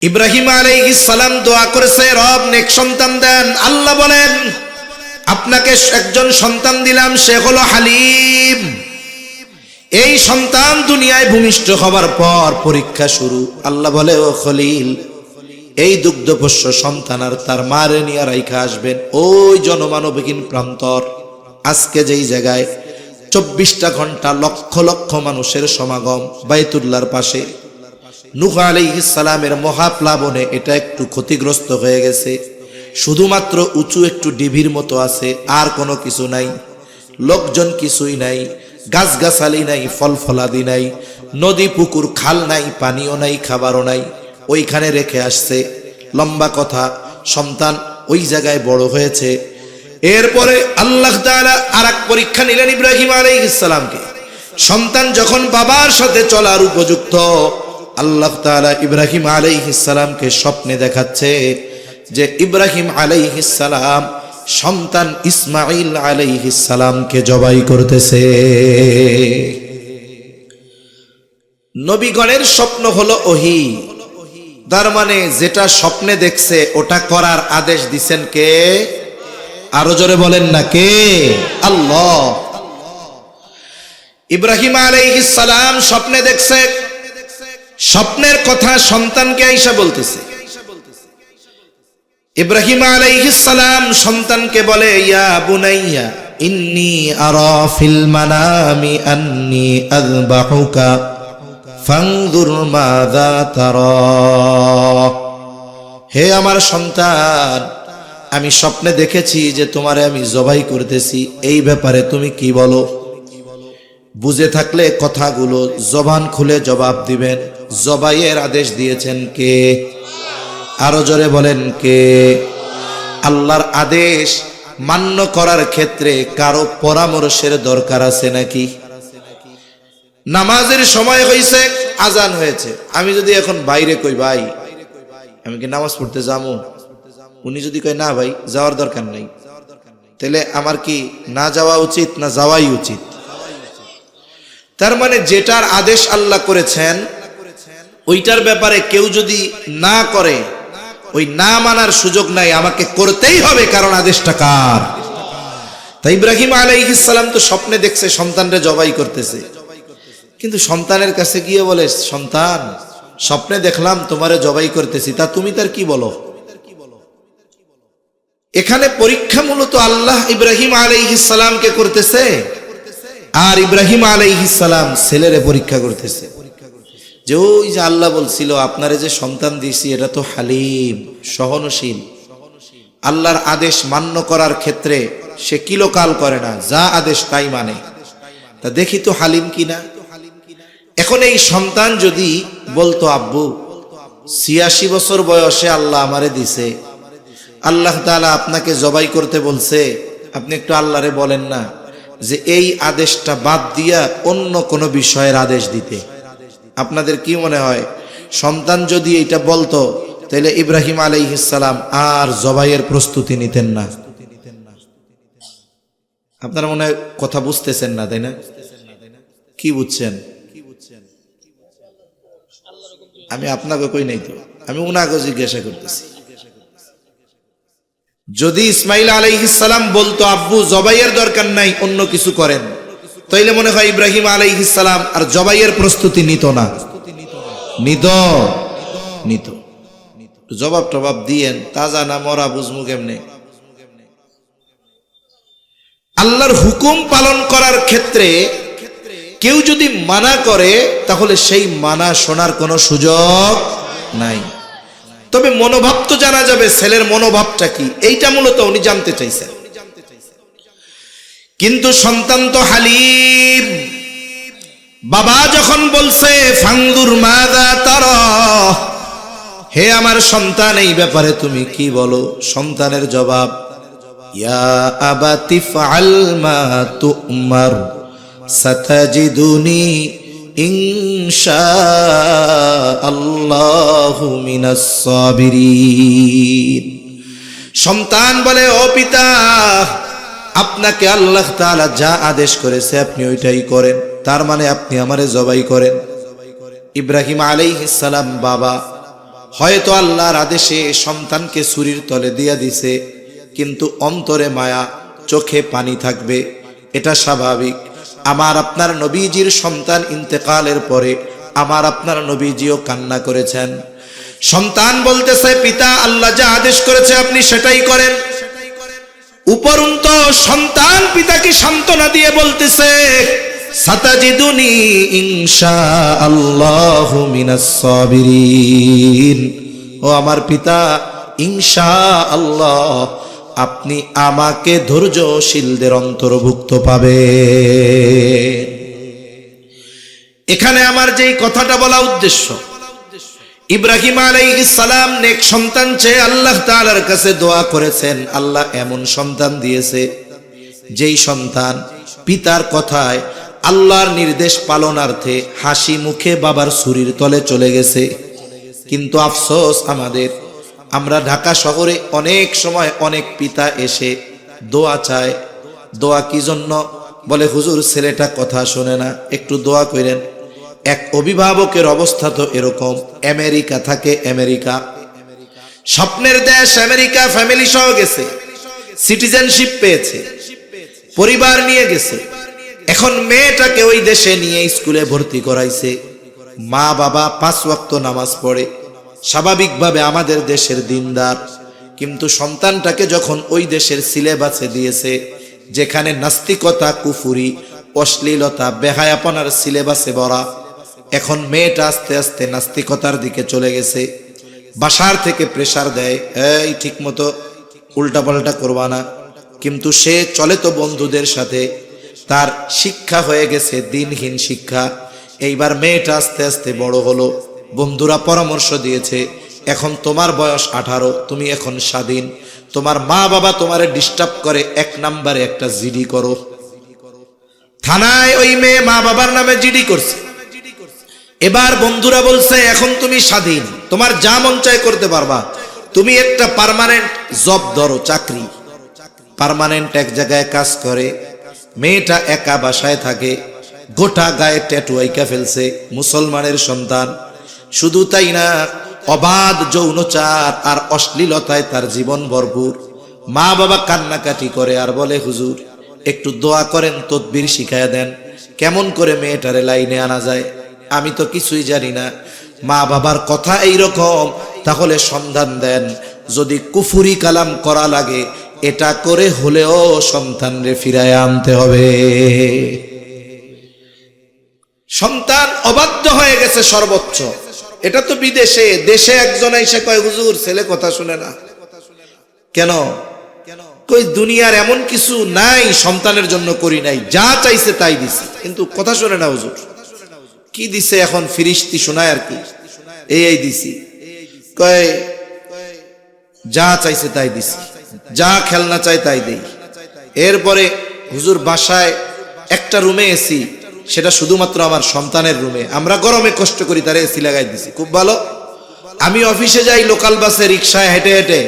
ইব্রাহিম আলাইহিস সালাম দোয়া করেছে, রব নেক সন্তান দেন। আল্লাহ বলেন, আপনাকে একজন সন্তান দিলাম, সে হলো হালিম। এই সন্তান দুনিয়ায় ভূমিষ্ঠ হবার পর পরীক্ষা শুরু। আল্লাহ বলে, ও খলিল, এই দুগ্ধপোষ্য সন্তান আর তার মারে নিয়ে রাইখা আসবেন ওই জনমানবহীন প্রান্তর। আজকে যেই জায়গায় 24টা ঘন্টা লক্ষ লক্ষ মানুষের সমাগম বাইতুল্লাহর পাশে, নূহ আলাইহিস সালামের মহাপ্লাবনে এটা একটু ক্ষতিগ্রস্ত হয়ে গেছে। শুধুমাত্র উঁচু একটু ডিভির মতো আছে, আর কোনো কিছু নাই, লোকজন কিছুই নাই, গাছগাছালি নাই, ফল ফলাদি নাই, নদী পুকুর খাল নাই, পানিও নাই, খাবারও নাই। ওইখানে রেখে আসছে। লম্বা কথা, সন্তান ওই জায়গায় বড় হয়েছে। এরপরে আল্লাহ তাআলা আরেক পরীক্ষা নিলেন ইব্রাহিম আলাইহিস সালামকে। সন্তান যখন বাবার সাথে চলার উপযুক্ত, আল্লাহ তাআলা ইব্রাহিম আলাইহিস সালামকে স্বপ্নে দেখাচ্ছে যে ইব্রাহিম আলাইহিস সালাম সন্তান ইসমাঈল আলাইহিস সালামকে জবাই করতেছে। নবীগণের স্বপ্ন হলো ওহী, তার মানে যেটা স্বপ্নে দেখছে ওটা করার আদেশ দিছেন কে? আরো জোরে বলেন না, কে? আল্লাহ। ইব্রাহিম আলাইহিস সালাম স্বপ্নে দেখছে, স্বপ্নের কথা সন্তানকে আইসা বলতেছে। ইব্রাহিম আলাইহিস সালাম সন্তানকে বলে, ইয়া বুনাইয়া ইন্নী আরা ফিল মানামি আন্নী আযবাহুকা ফানজুর মাযা তারা। হে আমার সন্তান, আমি স্বপ্নে দেখেছি যে তোমারে আমি জবাই করতেছি, এই ব্যাপারে তুমি কি বলো? বুঝে থাকলে কথাগুলো জবান খুলে জবাব দিবেন। জবাইয়ের আদেশ দিয়েছেন কে? আরো জোরে বলেন, কে? আল্লাহর আদেশ মান্য করার ক্ষেত্রে কারো পরামর্শের দরকার আছে নাকি? নামাজের সময় হয়েছে, আজান হয়েছে, আমি যদি এখন বাইরে কই, ভাই আমি কি নামাজ পড়তে যাবো, উনি যদি কয় না ভাই যাওয়ার দরকার নাই, তাহলে আমার কি না যাওয়া উচিত না যাওয়াই উচিত? তার মানে যেটার আদেশ আল্লাহ করেছেন ওইটার ব্যাপারে কেউ যদি না করে, ওই না মানার সুযোগ নাই, আমাকে করতেই হবে, কারণ আদেশটা কার? তাই ইব্রাহিম আলাইহিস সালাম তো স্বপ্নে দেখছে সন্তানরে জবাই করতেছে, কিন্তু সন্তানের কাছে গিয়ে বলে, সন্তান স্বপ্নে দেখলাম তোমারে জবাই করতেছি, তা তুমি তার কি বলো? এখানে পরীক্ষা মূলত আল্লাহ ইব্রাহিম আলাইহিস সালামকে করতেছে, আর ইব্রাহিম আলাইহিস সালাম ছেলেরে পরীক্ষা করতেছে। যে ওই যে আল্লাহ বলছিল আপনারে যে সন্তান দিয়েছি এটা তো হালিম, সহনশীল, আল্লাহর আদেশ মান্য করার ক্ষেত্রে সে কিলোকাল করে না, যা আদেশ তাই মানে। তা দেখি তো হালিম কিনা। এখন এই সন্তান যদি বলতো, আব্বু 86 বছর বয়সে আল্লাহ আমারে দিছে, আল্লাহ তাআলা আপনাকে জবাই করতে বলছে, আপনি একটু আল্লাহরে বলেন না যে এই আদেশটা বাদ দিয়া অন্য কোনো বিষয়ের আদেশ দিতে। আপনাদের কি মনে হয়, সন্তান যদি এটা বলতো তাহলে ইব্রাহিম আলাইহিস সালাম আর জবাইয়ের প্রস্তুতি নিতেন না? আপনারা মনে হয় কথা বুঝতেছেন না, তাই না? কি বুঝছেন? আমি আপনাকে কই নাই তো, আমি উনাকে জিজ্ঞাসা করতেছি। যদি ইসমাইল আলাইহিস সালাম বলতো আব্বু জবাইয়ের দরকার নাই, অন্য কিছু করেন, তাইলে মনে হয় ইব্রাহিম আলাইহিস সালাম আর জবাইয়ের প্রস্তুতি নিত না? নিত। জবাব টবাব দিয়েন, তাজা না মরা বুঝমু কেমনে? আল্লাহর হুকুম পালন করার ক্ষেত্রে কেউ যদি মানা করে তাহলে সেই মানা শোনার কোনো সুযোগ নাই। তবে মনোভাব তো জানা যাবে, ছেলের মনোভাবটা কি, এইটা মূলত উনি জানতে চাইছেন। কিন্তু সন্তান তো হালিম। বাবা যখন বলছে ফানজুর মাযা তারা, হে আমার সন্তান এই ব্যাপারে তুমি কি বলো? সন্তানের জবাব, ইয়া আবাতি ফাআল মা তু'মার সাতাজিদুনি ইনশাআল্লাহু মিনাস সাবিরিন। সন্তান বলে, ও পিতা, আপনাকে আল্লাহ তাআলা যা আদেশ করেছে আপনি ওইটাই করেন, তার মানে আপনি আমারে জবাই করেন। ইব্রাহিম আলাইহিস সালাম বাবা, হয়তো আল্লাহর আদেশে সন্তানকে ছুরির তলে দিয়া দিছে, কিন্তু অন্তরে মায়া, চোখে পানি থাকবে, এটা স্বাভাবিক। আমার আপনার নবীজির সন্তান ইন্তেকালের পরে আমার আপনার নবীজিও কান্না করেছেন। সন্তান বলতেছে, পিতা আল্লাহ যা আদেশ করেছে আপনি সেটাই করেন। উপরন্তু সন্তান পিতাকে সান্ত্বনা দিয়ে বলতেছে, সাতাজিদুনি ইনশাআল্লাহু মিনাস সাবিরিন। ও আমার পিতা, ইনশাআল্লাহ আপনি আমাকে ধৈর্যশীলদের অন্তর্ভুক্ত পাবেন। এখানে আমার যেই কথাটা বলা উদ্দেশ্য, ইব্রাহিম আলাইহিস সালাম নেক সন্তান চেয়ে আল্লাহ তাআলার কাছে দোয়া করেছেন। আল্লাহ এমন সন্তান দিয়েছে যেই সন্তান পিতার কথায় আল্লাহর নির্দেশ পালনার্থে হাসি মুখে বাবার ছুরির তলে চলে গেছে। কিন্তু আফসোস আমাদের, আমরা ঢাকা শহরে অনেক সময় অনেক পিতা এসে দোয়া চায়। দোয়া কি জন্য? বলে হুজুর ছেলেটা কথা শোনে না, একটু দোয়া করেন। এক অভিভাবকের অবস্থা তো এরকম, আমেরিকা থাকে, আমেরিকা স্বপ্নের দেশ আমেরিকা, ফ্যামিলি সহ গেছে, সিটিজেনশিপ পেয়েছে, পরিবার নিয়ে গেছে। এখন মেয়েটাকে ওই দেশে নিয়ে স্কুলে ভর্তি করাইছে। মা বাবা 5 ওয়াক্ত নামাজ পড়ে, স্বাভাবিকভাবে আমাদের দেশের দিনদার। কিন্তু সন্তানটাকে যখন ওই দেশের সিলেবাসে দিয়েছে, যেখানে নাস্তিকতা, কুফুরি, অশ্লীলতা, বেহায়াপনার সিলেবাসে ভরা, এখন মেয়েটা আস্তে আস্তে নাস্তিকতার দিকে চলে গেছে। বাসার থেকে প্রেসার দেয়, এই ঠিক মতো উল্টাপাল্টা করবা না। কিন্তু সে চলে তো বন্ধুদের সাথে, তার শিক্ষা হয়ে গেছে দিনহীন শিক্ষা। এইবার মেয়েটা আস্তে আস্তে বড় হলো, বন্ধুরা পরামর্শ দিয়েছে, এখন তোমার বয়স 18, তুমি এখন স্বাধীন, তোমার মা বাবা তোমারে ডিস্টার্ব করে, 1 নম্বরে একটা জিডি করো। থানায় ওই মেয়ে মা বাবার নামে জিডি করছে। এবার বন্ধুরা বলছে, এখন তুমি স্বাধীন, তোমার যা মন চায় করতে পারবা, তুমি একটা পার্মানেন্ট জব ধরো, চাকরি। পার্মানেন্ট এক জায়গায় কাজ করে। মেয়েটা একা বাসায় থাকে, গোটা গায়ে ট্যাটু আইকা ফেলছে, মুসলমানের সন্তান। শুধু তাই না, অবাধ যৌনচার আর অশ্লীলতায় তার জীবন ভরপুর। মা বাবা কান্নাকাটি করে আর বলে, হুজুর একটু দোয়া করেন, তদবির শিখায়া দেন, কেমন করে মেয়েটারে লাইনে আনা যায়, আমি তো কিছুই জানি না। মা বাবার কথা এইরকম, তাহলে সন্ধান দেন, যদি কুফুরি কালাম করা লাগে এটা করে হলেও সন্তানরে ফিরায় আনতে হবে। সন্তান অবাধ্য হয়ে গেছে সর্বোচ্চ। এটা তো বিদেশে, দেশে একজন এসে কয়, হুজুর ছেলে কথা শুনে না। কেন? কই দুনিয়ার এমন কিছু নাই সন্তানের জন্য করি নাই, যা চাইছে তাই দিছি, কিন্তু কথা শুনে না হুজুর। কি দিছে এখন? ফিরিস্তি শোনায় আর কি, এই দিছি। কয় যা চাইছে তাই দিছি, যা খেলনা চাই তাই দেই। এরপরে হুজুর বাসায় একটা রুমে এসি, সেটা শুধুমাত্র আমার সন্তানের রুমে, আমরা গরমে কষ্ট করি, তারে এসি লাগাই দিছি, খুব ভালো। আমি অফিসে যাই লোকাল বাসে, রিক্সায়, হেঁটে হেঁটে,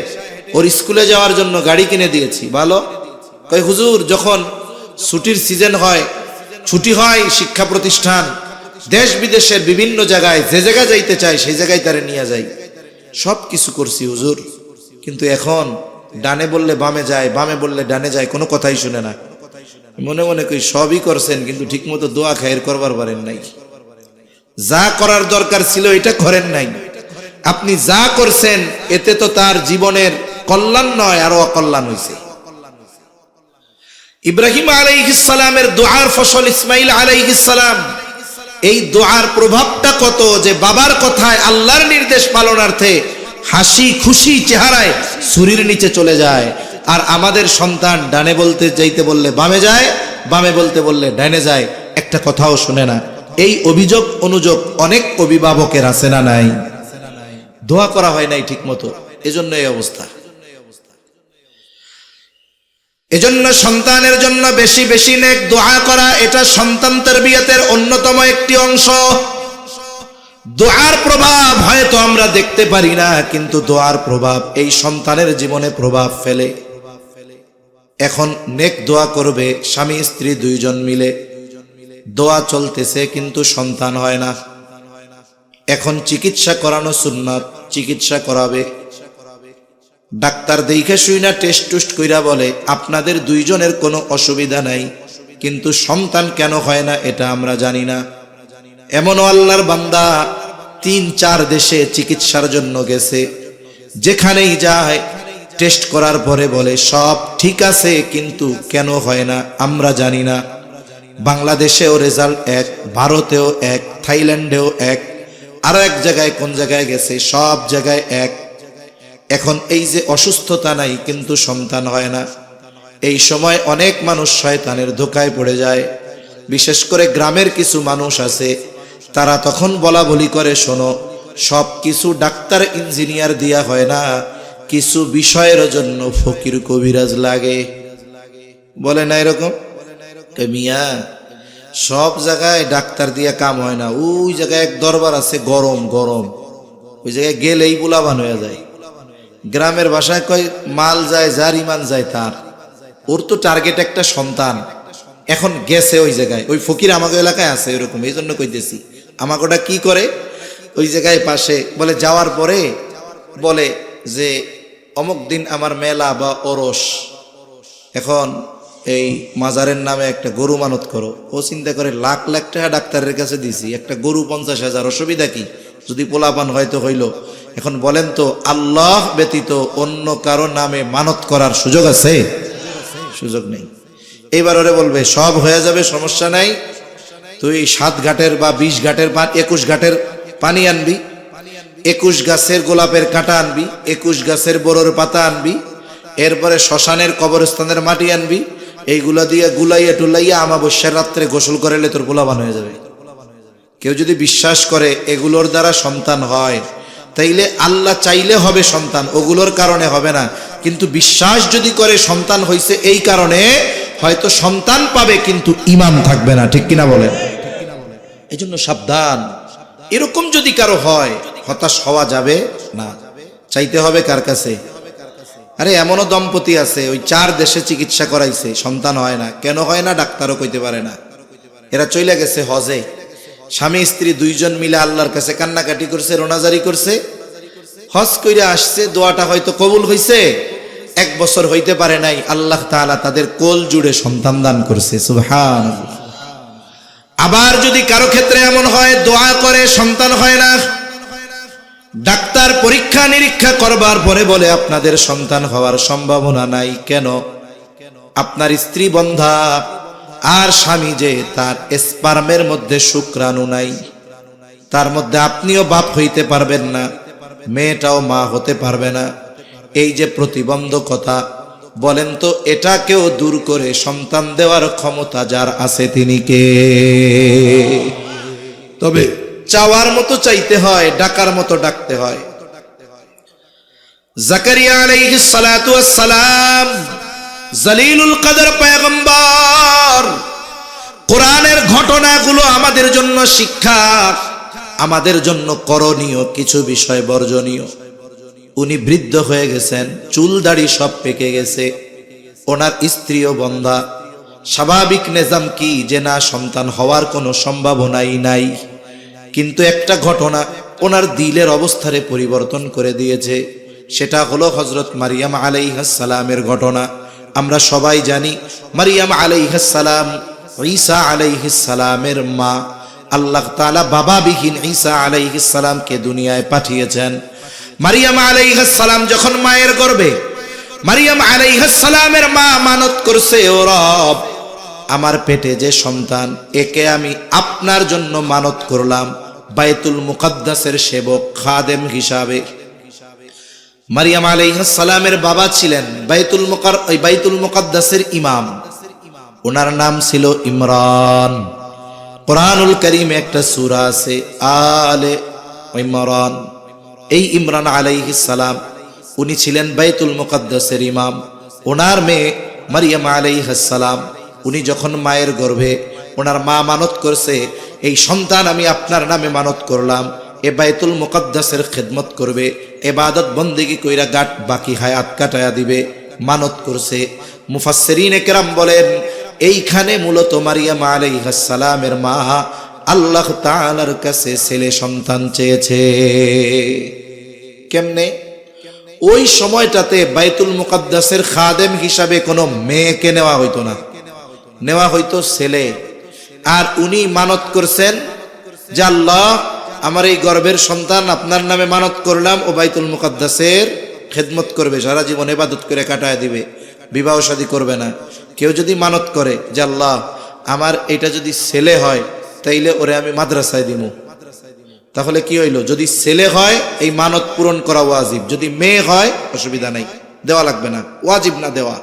ওর স্কুলে যাওয়ার জন্য গাড়ি কিনে দিয়েছি, ভালো। কয় হুজুর যখন ছুটির সিজন হয়, ছুটি হয় শিক্ষা প্রতিষ্ঠান, দেশ বিদেশের বিভিন্ন জায়গায়, যে জায়গায় যাইতে চাই সেই জায়গায় তারে নিয়ে যাই, সব কিছু করছি হুজুর, কিন্তু এখন ডানে বললে বামে যায়, বামে বললে ডানে যায়, কোনো কথাই শুনে না। মনে মনে কই সবই করছেন, কিন্তু ঠিক মতো দোয়া খায়ের করবার পারেন নাই। যা করার দরকার ছিল এটা করেন নাই। আপনি যা করছেন এতে তো তার জীবনের কল্যাণ নয়, আরো অকল্যাণ হয়েছে। ইব্রাহিম আলাইহিস সালামের দোয়ার ফসল ইসমাইল আলাইহিস সালাম, এই দোয়ার প্রভাবটা কত, যে বাবার কথায় আল্লাহর নির্দেশ পালনার্থে হাসি খুশি চেহারায় ছুরির নিচে চলে যায়। আর আমাদের সন্তান ডানে বলতে যাইতে বললে বামে যায়, বামে বলতে বললে ডানে যায়, একটা কথাও শুনে না। এই অভিযোগ অনুযোগ অনেক অভিভাবকের আছে না নাই? দোয়া করা হয় নাই ঠিক মতো, এজন্য এই অবস্থা। এজন্য সন্তানের জন্য বেশি বেশি নেক দোয়া করা, এটা সন্তান তারবিয়াতের অন্যতম একটি অংশ। দোয়ার প্রভাব হয়তো আমরা দেখতে পারি না, কিন্তু দোয়ার প্রভাব এই সন্তানের জীবনে প্রভাব ফেলে। এখন নেক দোয়া করবে স্বামী স্ত্রী 2 জন মিলে, দোয়া চলতেছে কিন্তু সন্তান হয় না। এখন চিকিৎসা করানো সুন্নাত, চিকিৎসা করাবে। ডাক্তার দেখে শুই না টেস্ট টুস্ট কইরা বলে আপনাদের দুইজনের কোনো অসুবিধা নাই, কিন্তু সন্তান কেন হয় না এটা আমরা জানি না। এমনও আল্লাহর বান্দা 3-4 দেশে চিকিৎসার জন্য গেছে, যেখানেই যায় টেস্ট করার পরে বলে সব ঠিক আছে, কিন্তু কেন হয় না আমরা জানি না। বাংলাদেশেও রেজাল্ট এক, ভারতেও এক, থাইল্যান্ডেও এক, আরো এক জায়গায় কোন জায়গায় গেছে, সব জায়গায় এক। এখন এই যে অসুস্থতা নাই কিন্তু সন্তান হয় না, এই সময় অনেক মানুষ শয়তানের ধোঁকায় পড়ে যায়। বিশেষ করে গ্রামের কিছু মানুষ আছে, তারা তখন বলা বলি করে, শোনো সব কিছু ডাক্তার ইঞ্জিনিয়ার দিয়া হয় না, কিছু বিষয়ের জন্য ফকির কবিরাজ লাগে। বলে না এরকম? মিয়া সব জায়গায় ডাক্তার দিয়া কাম হয় না, ওই জায়গায় এক দরবার আছে গরম গরম, ওই জায়গায় গেলেই বুলাবান হয়ে যায়। গ্রামের ভাষায় কয় মাল যায় যার ইমান যায় তার। ওর তো টার্গেট একটা সন্তান, এখন গেছে ওই জায়গায়, ওই ফকির আমাকে এলাকায় আছে এরকম, এই জন্য কইতেছি। আমাকে ওটা কি করে, ওই জায়গায় পাশে বলে যাওয়ার পরে বলে যে অমুক দিন আমার মেলা বা ওরস, এখন এই মাজারের নামে একটা গরু মানত করো। ও চিন্তা করে লাখ লাখ টাকা ডাক্তারের কাছে দিছি, একটা গরু 50,000, অসুবিধা কি, যদি পোলাপান হয়তো হইল। এখন বলেন তো আল্লাহ ব্যতীত অন্য কারো নামে মানত করার সুযোগ আছে? সুযোগ নেই। এইবার ওরে বলবে সব হয়ে যাবে, সমস্যা নাই, তুই 7 ঘাটের বা 20 ঘাটের 21 ঘাটের পানি আনবি, 21 গাছের গোলাপের কাঁটা আনবি, 21 গাছের বড়র পাতা আনবি, এরপরে শ্মশানের কবরস্থানের মাটি আনবি, এইগুলা দিয়ে গুলাইয়া টুলাইয়া আমাবস্যার রাত্রে গোসল করাইলে তোর পোলাপান হয়ে যাবে। কেউ যদি বিশ্বাস করে এগুলোর দ্বারা সন্তান হয়, তাইলে আল্লাহ চাইলে হবে সন্তান, ওগুলোর কারণে হবে না। কিন্তু বিশ্বাস যদি করে সন্তান হইছে এই কারণে, হয়তো সন্তান পাবে কিন্তু ঈমান থাকবে না। ঠিক কিনা বলেন? এই জন্য সাবধান। এরকম যদি কারো হয় হতাশ হওয়া যাবে না, চাইতে হবে কার কাছে? আরে এমনও দম্পতি আছে ওই 4 দেশে চিকিৎসা করাইছে, সন্তান হয় না। কেন হয় না ডাক্তারও কইতে পারে না। এরা চলে গেছে হজে, স্বামী স্ত্রী 2 জন মিলে আল্লাহর কাছে কান্নাকাটি করছে, রোনাজারি করছে, হজ কইরা আসছে, দোয়াটা হয়তো কবুল হইছে, 1 বছর হইতে পারে নাই, আল্লাহ তাআলা তাদের কোল জুড়ে সন্তান দান করছে। সুবহানাল্লাহ। আবার যদি কারো ক্ষেত্রে এমন হয় দোয়া করে সন্তান হয় না, ডাক্তার পরীক্ষা নিরীক্ষা করবার পরে বলে আপনাদের সন্তান হওয়ার সম্ভাবনা নাই। কেন? আপনার স্ত্রী বন্ধা আর স্বামী যে তার স্পার্মের মধ্যে শুক্রাণু নাই, তার মধ্যে আপনিও বাপ হইতে পারবেন না, মেয়েটাও মা হতে পারবে না। এই যে প্রতিবন্ধকতা, বলেন তো এটাকেও দূর করে সন্তান দেওয়ার ক্ষমতা যার আছে তিনি কে? তবে চাওয়ার মতো চাইতে হয়, ডাকার মতো ডাকতে হয়। জাকারিয়া আলাইহিস সালাতু ওয়াস সালাম জলিলুল কদর পয়গম্বর, কোরআনের ঘটনাগুলো আমাদের জন্য শিক্ষা, আমাদের জন্য করণীয় কিছু বিষয় বর্জনীয়। উনি বৃদ্ধ হয়ে গেছেন, চুল দাড়ি সব পেকে গেছে, ওনার স্ত্রীও বন্ধা। স্বাভাবিক নিজাম কি যে না সন্তান হওয়ার কোনো সম্ভাবনাই নাই। কিন্তু একটা ঘটনা ওনার দিলের অবস্থারে পরিবর্তন করে দিয়েছে, সেটা হলো হযরত মারিয়াম আলাইহিস সালামের ঘটনা। আমরা সবাই জানি মারিয়াম আলাইহিস সালাম ঈসা আলাইহিস সালামের মা। আল্লাহ তাআলা বাবাবিহীন ঈসা আলাইহিস সালামকে দুনিয়ায় পাঠিয়েছেন। মারিয়াম আলাইহিস সালাম যখন মায়ের গর্ভে, মারিয়াম আলাইহিস সালামের মা মানত করছে, ও রব, আমার পেটে যে সন্তান, একে আমি আপনার জন্য মানত করলাম বাইতুল মুকাদ্দাসের সেবক খাদেম হিসাবে। মারিয়াম আলাইহিস সালামের বাবা ছিলেন বাইতুল মুকাদ্দাসের ইমাম, ওনার নাম ছিল ইমরান। কোরআনুল কারীমে একটা সূরা আছে আলে ইমরান। এই ইমরান আলাইহিস সালাম উনি ছিলেন বাইতুল মুকাদ্দাসের ইমাম। ওনার মেয়ে মারিয়াম আলাইহিস সালাম, উনি যখন মায়ের গর্ভে, ওনার মা মানত করছে, এই সন্তান আমি আপনার নামে মানত করলাম, এ বাইতুল মুকাদ্দাসের খেদমত করবে, ইবাদত বন্দেগী কইরা বাকি হায়াত কাটায়া দিবে, মানত করছে। মুফাসসিরিনে কেরাম বলেন এইখানে মূলত মারিয়াম আলাইহিস সালামের মা আল্লাহ তাআলার কাছে ছেলে সন্তান চেয়েছে। কেমনে? ওই সময়টাতে বাইতুল মুকাদ্দাসের খাদেম হিসাবে কোনো মেয়েকে নেওয়া হইতো না, নেওয়া হইতো ছেলে। আর উনি মানত করছেন যে আল্লাহ, আমার এই গর্ভের সন্তান আপনার নামে মানত করলাম, ও বাইতুল মুকাদ্দাসের খেদমত করবে, সারা জীবন ইবাদত করে কাটায় দিবে, বিবাহ শাদী করবে না। কেউ যদি মানত করে যে আল্লাহ, আমার এটা যদি ছেলে হয় তাইলে ওরে আমি মাদ্রাসায় দিব, তাহলে কি হইল? যদি ছেলে হয় এই মানত পূরণ করা ওয়াজিব, যদি মেয়ে হয় অসুবিধা নাই, দেওয়া লাগবে না, ওয়াজিব না দেওয়া।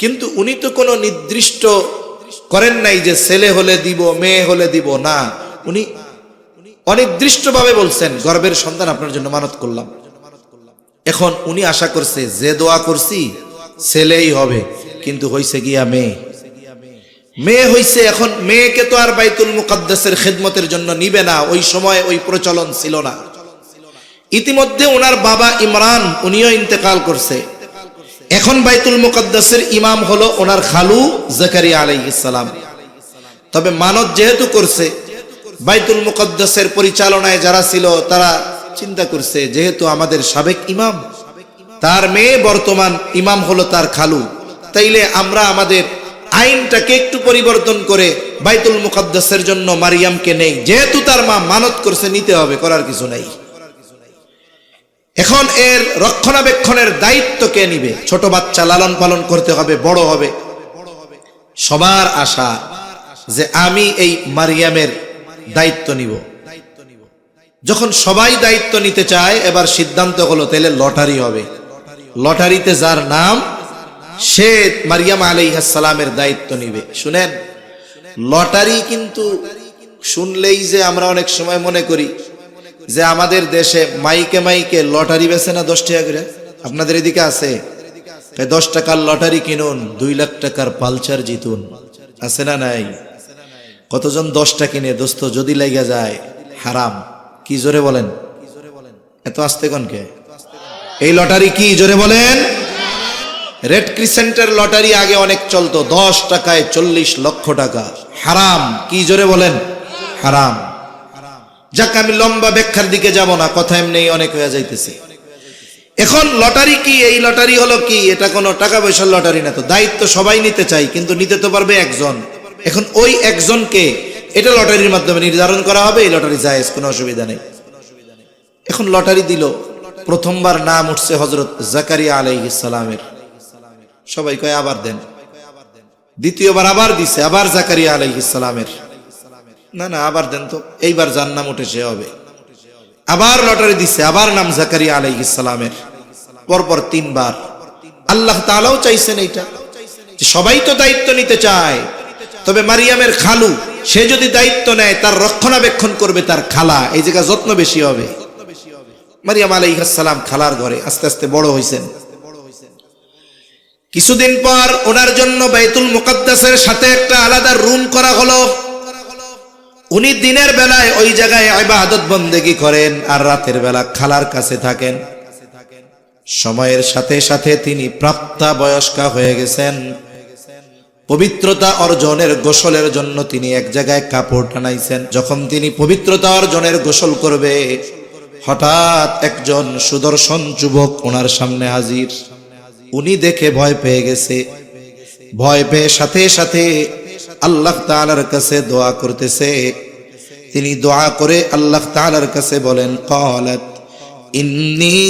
কিন্তু উনি তো কোনো নির্দিষ্ট করেন নাই যে ছেলে হলে দিব, মেয়ে হলে দিব না। উনি অনির্দিষ্টভাবে বলছেন গর্ভের সন্তান আপনার জন্য মানত করলাম। এখন উনি আশা করছে যে দোয়া করছি ছেলেই হবে, কিন্তু হইছে গিয়া মেয়ে, মেয়ে হইছে। এখন মেয়েকে তো আর বাইতুল মুকাদ্দাসের খেদমতের জন্য নিবে না, ওই সময় ওই প্রচলন ছিল না। ইতিমধ্যে ওনার বাবা ইমরান উনিও ইন্তেকাল করছে। এখন বাইতুল মুকাদ্দাসের ইমাম হলো ওনার খালু জাকারিয়া আলাইহিস সালাম। তবে মানত যেহেতু করছে, বাইতুল মুকাদ্দাসের পরিচালনায় যারা ছিল তারা চিন্তা করছে যেহেতু আমাদের সাবেক ইমাম, তার মেয়ে বর্তমান ইমাম হলো তার খালু, তাইলে আমরা আমাদের আইনটাকে একটু পরিবর্তন করে বাইতুল মুকাদ্দাসের জন্য মারিয়ামকে নেই। যেহেতু তার মা মানত করছে, নিতে হবে, করার কিছু নাই। এখন এর রক্ষণাবেক্ষণের দায়িত্ব কে নিবে? ছোট বাচ্চা লালন পালন করতে হবে, বড় হবে। সবার আশা যে আমি এই মারিয়ামের দায়িত্ব নিব। যখন সবাই দায়িত্ব নিতে চায়, এবার সিদ্ধান্ত হলো তাহলে লটারি হবে। লটারিতে যার নাম, সে মারিয়াম আলাইহিস সালামের দায়িত্ব নিবে। শুনেন, লটারি কিন্তু শুনলেই যে আমরা অনেক সময় মনে করি যে আমাদের দেশে মাইকে মাইকে লটারি বেছে না 10 টাকা করে। আপনাদের এদিকে আছে 10 টাকার লটারি কিনুন, 2 লাখ টাকার পালচার জিতুন, আছে না নাই? কতজন 10টা কিনে, দোস্ত যদি লেগে যায় হারাম। কি জোরে বলেন? এত আস্তে কনকে? এই লটারি কি জোরে বলেন? রেড ক্রিসেন্টের লটারি আগে অনেক চলতো, 10 টাকায় 40 লক্ষ টাকা। হারাম। কি জোরে বলেন? হারাম। যাক, আমি লম্বা ব্যাখ্যার দিকে যাব না, কথা এমনি অনেক হয়ে যাইতেছে। এখন লটারি কি? এই লটারি হলো কি? এটা কোনো টাকা পয়সার লটারি না, তো দায়িত্ব সবাই নিতে চাই, কিন্তু নিতে তো পারবে একজন। এখন ওই একজনকে এটা লটারির মাধ্যমে নির্ধারণ করা হবে, এই লটারি জায়েজ, কোনো অসুবিধা নেই। এখন লটারি দিল, প্রথমবার নাম উঠছে হযরত জাকারিয়া আলাইহিস সালামের। সবাই কয় আবার দেন। দ্বিতীয়বার আবার দিছে, আবার জাকারিয়া আলাইহিস সালামের। না না, আবার দেন তো, এইবার যার নাম উঠে সে হবে। আবার লটারি দিছে, আবার নাম জাকারিয়া আলাইহিস সালামের। পরপর 3 বার। আল্লাহ তাআলাও চাইছেন এইটা, যে সবাই তো দায়িত্ব নিতে চায়, তবে মারিয়ামের খালু সে যদি দায়িত্ব নেয়, তার রক্ষণাবেক্ষণ করবে তার খালা, এই জায়গা যত্ন বেশি হবে। মারিয়াম আলাইহিস সালাম খালার ঘরে আস্তে আস্তে বড় হইছেন। কিছুদিন পর ওনার জন্য বাইতুল মুকাদ্দাসের সাথে একটা আলাদা রুম করা হলো। উনি দিনের বেলায় ওই জায়গায় ইবাদত বন্দেগী করেন, আর রাতের বেলা খালার কাছে থাকেন। সময়ের সাথে সাথে তিনি প্রাপ্তবয়স্কা হয়ে গেছেন। পবিত্রতা অর্জনের গোসলের জন্য তিনি এক জায়গায় কাপড় টানাইছেন। যখন তিনি পবিত্রতা অর্জনের গোসল করবে, হঠাৎ একজন সুদর্শন যুবক ওনার সামনে হাজির। উনি দেখে ভয় পেয়ে গেছে। ভয় পেয়ে সাথে সাথে আল্লাহ তাআলার কাছে দোয়া করতেছে। তিনি দোয়া করে আল্লাহ তাআলার কাছে বলেন, ক্বালাত ইন্নী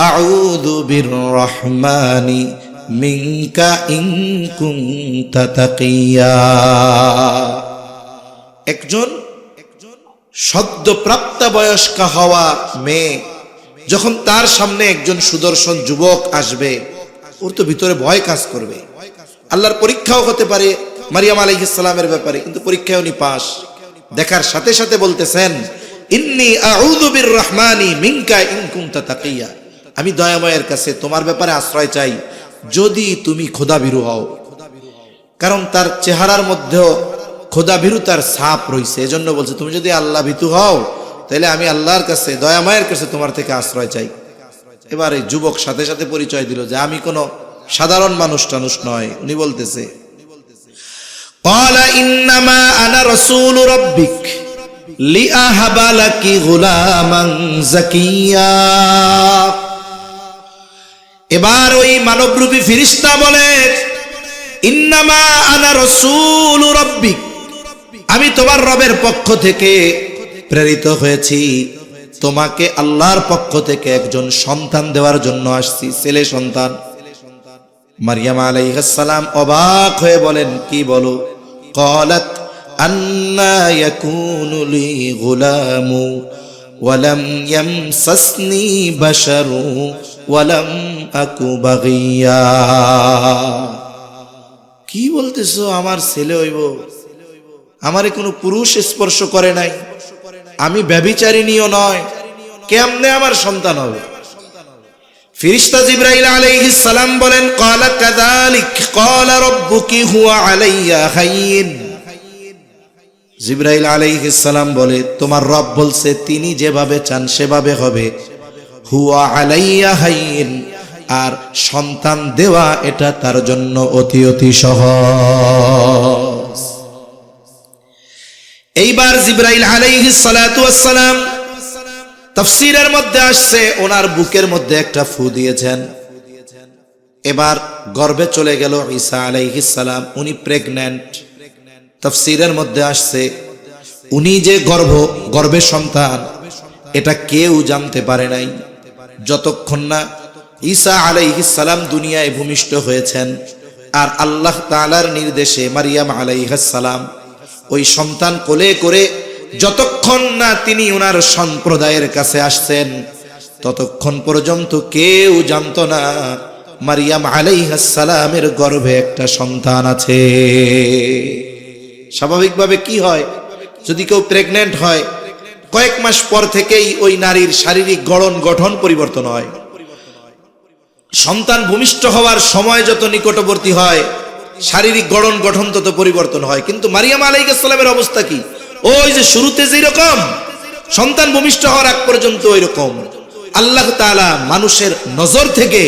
আউযু বিররহমানি মিনকা ইন কুনতা তাকিয়া। একজন সদ্য প্রাপ্তবয়স্কা হওয়া মেয়ে যখন তার সামনে একজন সুদর্শন যুবক আসবে, ওর তো ভিতরে ভয় কাজ করবে। আল্লাহর পরীক্ষাও হতে পারে মারিয়াম আলাইহিস সালামের ব্যাপারে, কিন্তু পরীক্ষায় উনি পাস। দেখার সাথে সাথে বলতেছেন, ইন্নী আউযু বিররহমানি মিনকা ইন কুনতা তাকিয়া, আমি দয়াময়ের কাছে তোমার ব্যাপারে আশ্রয় চাই যদি তুমি খোদাভীরু হও। কারণ তার চেহারার মধ্যেও খোদাভীরুতার ছাপ রয়েছে, এজন্য বলছে তুমি যদি আল্লাহ ভীতু হও তাহলে আমি আল্লাহর কাছে, দয়াময়ের কাছে তোমার থেকে আশ্রয় চাই। এবার এই যুবক সাথে সাথে পরিচয় দিল যে আমি কোনো সাধারণ মানুষ টানুষ নয়। উনি বলতেছে, ক্বালা ইন্নামা আনা রাসূলু রাব্বিক, লিআহাবা লাকি গুলামান যাকিয়া। এবার ওই মানবরূপী ফেরেশতা বলে, ইন্নামা আনা রাসূল রাব্বিক, আমি তোমার রবের পক্ষ থেকে প্রেরিত হয়েছি, তোমাকে আল্লাহর পক্ষ থেকে একজন সন্তান দেওয়ার জন্য আসছি, ছেলে সন্তান। মারিয়াম আলাইহিস সালাম অবাক হয়ে বলেন, কি বলো? ক্বালাত আন্না ইয়াকুনু লি গুলামু ওয়ালাম ইয়ামসাসনি বাশারু ওয়ালাম আকু বাগিয়া। কি বলতেছো, আমার ছেলে হইব? আমারে কোনো পুরুষ স্পর্শ করে নাই, আমি ব্যভিচারিণীও নয়, কেমনে আমার সন্তান হবে? ফেরেশতা জিবরাইল আলাইহিস সালাম বলেন, ক্বালা কাযালিক ক্বালা রাব্বুকি হুয়া আলাইয়া হাইয়্যিন। জিবরাইল আলাইহিস সালাম বলে, তোমার রব বলছে তিনি যেভাবে চান সেভাবে হবে। হুয়া আলাইয়া হাইয়্যিন, আর সন্তান দেওয়া এটা তার জন্য অতি অতি সহজ। এইবার জিবরাইল আলাইহিস সালাতু ওয়াস সালাম তাফসীরের মধ্যে আসছে ওনার বুকের মধ্যে একটা ফু দিয়েছেন। এবার গর্ভে চলে গেল ঈসা আলাইহিস সালাম, উনি প্রেগন্যান্ট। তাফসীরের মধ্যে আসছে উনি যে গর্ভে সন্তান এটা কেউ জানতে পারে নাই যতক্ষণ না ঈসা আলাইহিস সালাম দুনিয়ায় ভূমিষ্ঠ হয়েছেন। আর আল্লাহ তাআলার নির্দেশে মারিয়াম আলাইহিস সালাম ওই সন্তান কোলে করে যতক্ষণ না তিনি ওনার সম্প্রদায়ের কাছে আসছেন ততক্ষণ পর্যন্ত কেউ জানতো না মারিয়াম আলাইহিস সালামের গর্ভে একটা সন্তান আছে। স্বাভাবিকভাবে কি হয়, যদি কেউ প্রেগন্যান্ট হয় কয়েক মাস পর থেকেই ওই নারীর শারীরিক গঠন পরিবর্তন হয়। সন্তান ভূমিষ্ঠ হওয়ার সময় যত নিকটবর্তী হয় শারীরিক গঠন তত পরিবর্তন হয়। কিন্তু মারিয়াম আলাইহিস সালামের অবস্থা কি? ওই যে শুরুতে যেই রকম সন্তান ভূমিষ্ঠ হওয়ার আগ পর্যন্ত ওই রকম। আল্লাহ তাআলা মানুষের নজর থেকে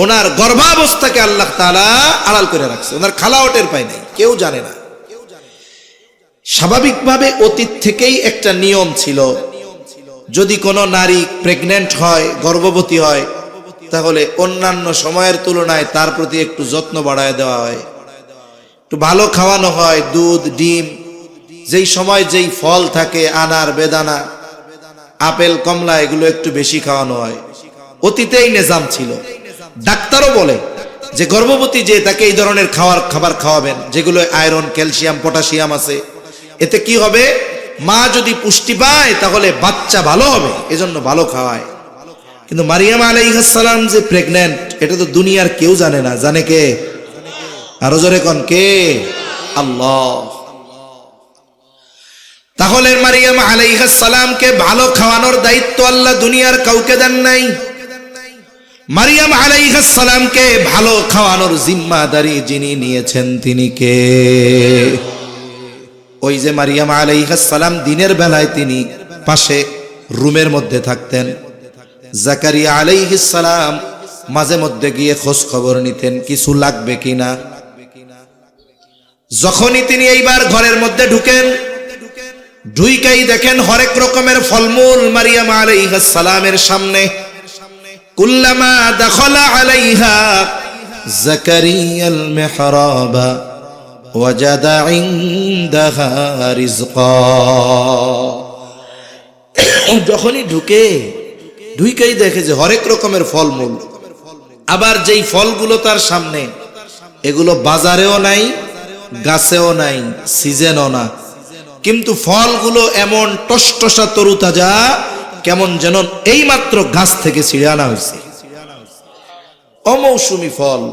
ওনার গর্ভাবস্থাকে আল্লাহ তাআলা আড়াল করে রাখছে, ওনার খালাওটের পায় নাই, কেউ জানে না। স্বাভাবিকভাবে অতীত থেকেই একটা নিয়ম ছিল, যদি কোনো নারী প্রেগন্যান্ট হয়, গর্ভবতী হয়, তাহলে অন্যান্য সময়ের তুলনায় তার প্রতি একটু যত্ন বাড়ায় দেওয়া হয়, একটু ভালো খাওয়ানো হয়, দুধ, ডিম, যেই সময় যেই ফল থাকে, আনার, বেদানা, আপেল, কমলা, এগুলো একটু বেশি খাওয়ানো হয়। অতীতেই নিজাম ছিল। ডাক্তারও বলে যে গর্ভবতী যে তাকে এই ধরনের খাবার খাওয়াবেন যেগুলো আয়রন, ক্যালসিয়াম, পটাশিয়াম আছে। এতে কি হবে, মা যদি পুষ্টি পায় তাহলে বাচ্চা ভালো হবে, এজন্য ভালো খাওয়ায়। কিন্তু মারিয়াম আলাইহিস সালাম যে প্রেগন্যান্ট এটা তো দুনিয়ার কেউ জানে না। জানে কে? আরো জোরে কোন, কে? আল্লাহ। তাহলে মারিয়াম আলাইহিস সালামকে ভালো খাওয়ানোর দায়িত্ব আল্লাহ দুনিয়ার কাউকে দেন নাই। মারিয়াম আলাইহিস সালামকে ভালো খাওয়ানোর জিম্মাদারি যিনি নিয়েছেন তিনি কে? ওই যে মারিয়াম আলাইহিস সালাম দিনের বেলায় তিনি পাশে রুমের মধ্যে থাকতেন, জাকারিয়া আলাইহিস সালাম মাঝে মধ্যে গিয়ে খোঁজ খবর নিতেন কিছু লাগবে কিনা। যখনই তিনি এইবার ঘরের মধ্যে ঢুকেই দেখেন হরেক রকমের ফলমূল মারিয়াম আলাইহিস সালামের সামনে। কুল্লামা দাখালা আলাইহা জাকারিয়াল মিহরাবা ওয়াজাদা ইনদাহা রিজকা। যখনই ঢুকেই দেখে যে হরেক রকমের ফলমূল, আবার যেই ফলগুলো তার সামনে এগুলো বাজারেও নাই, গাছেও নাই, সিজনও না, কিন্তু ফলগুলো এমন টসটসা তরুতাজা, কেমন যেন এইমাত্র গাছ থেকে ছিঁড়ে আনা হয়েছে, অমৌসুমী ফল।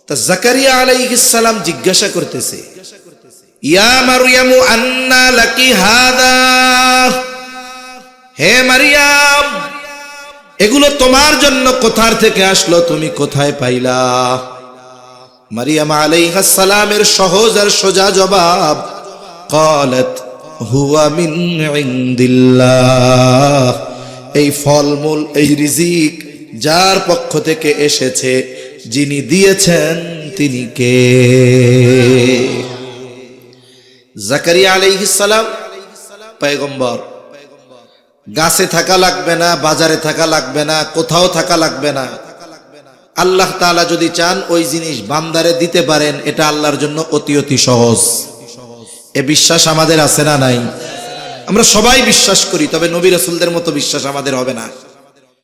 তা জাকারিয়া আলাইহিস সালাম জিজ্ঞাসা করতেছে, ইয়া মারইয়ামু আন্না লাকি হাদা, হে মারিয়াম এগুলো তোমার জন্য কোথার থেকে আসলো, তুমি কোথায় পাইলা? মারিয়াম আলাইহিস সালামের সহজ আর সোজা জবাব, ক্বালাত হুয়া মিন ইনদিল্লাহ, এই ফলমূল, এই রিজিক যার পক্ষ থেকে এসেছে, যিনি দিয়েছেন তিনি কে? জাকারিয়া আলাইহিস সালাম পয়গম্বর। গাছে থাকা লাগবে না, বাজারে থাকা লাগবে না, কোথাও থাকা লাগবে না। আল্লাহ তাআলা যদি চান ওই জিনিস বান্দারে দিতে পারেন, এটা আল্লাহর জন্য অতি অতি সহজ। এ বিশ্বাস আমাদের আছে না নাই? আমরা সবাই বিশ্বাস করি, তবে নবী রাসূলদের মতো বিশ্বাস আমাদের হবে না।